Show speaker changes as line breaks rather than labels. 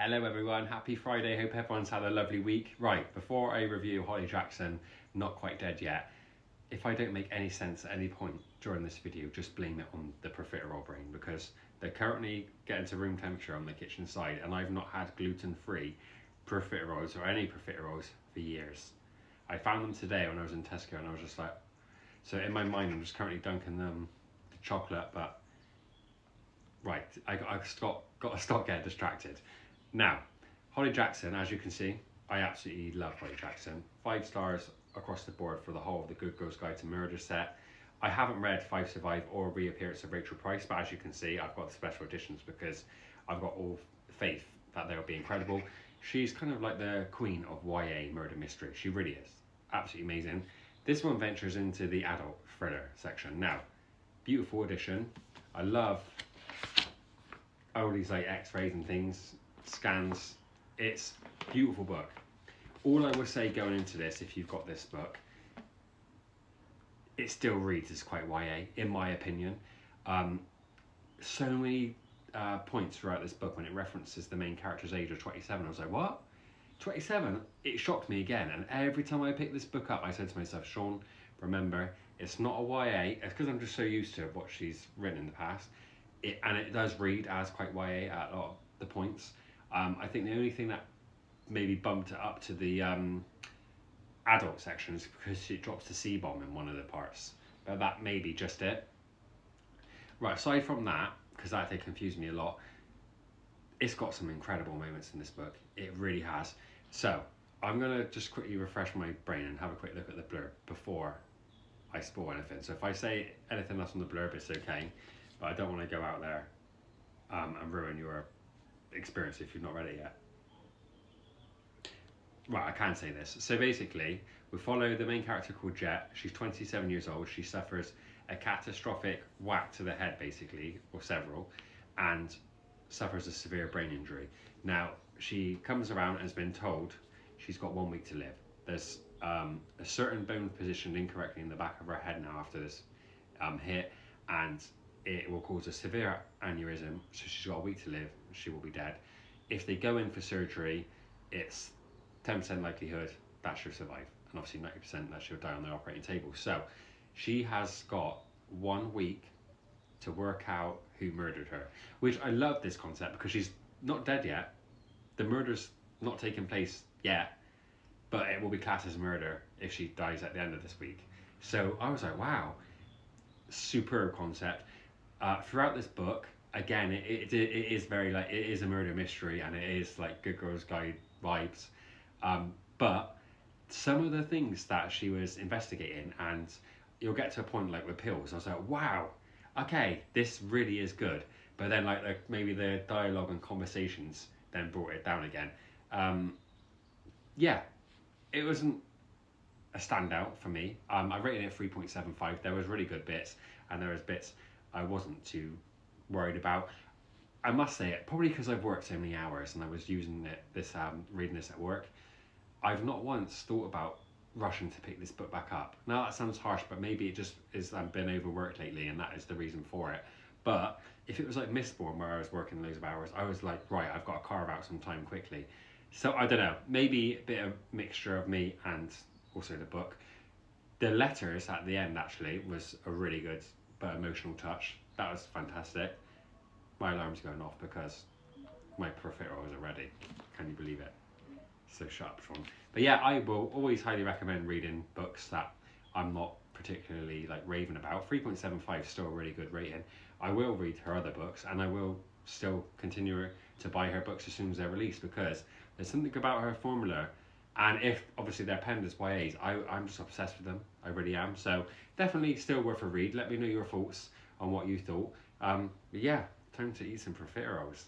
Hello everyone, happy Friday, hope everyone's had a lovely week. Right, before I review Holly Jackson, Not Quite Dead Yet, if I don't make any sense at any point during this video, just blame it on the profiterole brain, because they're currently getting to room temperature on the kitchen side and I've not had gluten-free profiteroles or any profiteroles for years. I found them today when I was in Tesco and I was just like, so in my mind I'm just currently dunking them the chocolate, but right, I got to stop getting distracted. Now, Holly Jackson, as you can see, I absolutely love Holly Jackson. 5 stars across the board for the whole of the Good Girls Guide to Murder set. I haven't read Five Survive or Reappearance of Rachel Price, but as you can see, I've got the special editions because I've got all faith that they'll be incredible. She's kind of like the queen of YA murder mystery. She really is. Absolutely amazing. This one ventures into the adult thriller section. Now, beautiful edition. I love all these like x-rays and things, scans. It's a beautiful book. All I would say going into this, if you've got this book, it still reads as quite YA, in my opinion. So many points throughout this book when it references the main character's age of 27. I was like, what? 27? It shocked me again. And every time I picked this book up, I said to myself, Sean, remember, it's not a YA. It's because I'm just so used to what she's written in the past. And it does read as quite YA at a lot of the points. I think the only thing that maybe bumped it up to the adult section is because it drops the C-bomb in one of the parts. But that may be just it. Right, aside from that, because that did confuse me a lot, it's got some incredible moments in this book. It really has. So, I'm going to just quickly refresh my brain and have a quick look at the blurb before I spoil anything. So if I say anything else on the blurb, it's okay. But I don't want to go out there and ruin your experience if you've not read it yet. Right, I can say this. So basically, we follow the main character called Jet. She's 27 years old. She suffers a catastrophic whack to the head, basically, or several, and suffers a severe brain injury. Now, she comes around and has been told she's got 1 week to live. There's a certain bone positioned incorrectly in the back of her head now after this hit, and it will cause a severe aneurysm, so she's got a week to live. She will be dead. If they go in for surgery, it's 10% likelihood that she'll survive, and obviously 90% that she'll die on the operating table. So she has got 1 week to work out who murdered her, which I love this concept because she's not dead yet. The murder's not taken place yet, but it will be classed as murder if she dies at the end of this week. So I was like, wow, superb concept. Throughout this book, again, it is very like, it is a murder mystery and it is like Good Girls Guide vibes. But some of the things that she was investigating, and you'll get to a point like with pills, I was like, wow, okay, this really is good. But then like maybe the dialogue and conversations then brought it down again. Yeah, it wasn't a standout for me. I rated it 3.75. There was really good bits, and there was bits I wasn't too worried about. I must say it, probably because I've worked so many hours and I was using reading this at work, I've not once thought about rushing to pick this book back up. Now that sounds harsh, but maybe it just is I've been overworked lately and that is the reason for it. But if it was like Mistborn where I was working loads of hours, I was like, right, I've got to carve out some time quickly. So I don't know, maybe a bit of mixture of me and also the book. The letters at the end actually was a really good but emotional touch. That was fantastic. My alarm's going off because my profiteroles are ready. Can you believe it? So shut up, Sean. But yeah, I will always highly recommend reading books that I'm not particularly like raving about. 3.75 is still a really good rating. I will read her other books and I will still continue to buy her books as soon as they're released because there's something about her formula. And if obviously they're penned as YAs, I'm just obsessed with them. I really am. So definitely still worth a read. Let me know your thoughts on what you thought. But yeah, time to eat some profiteroles.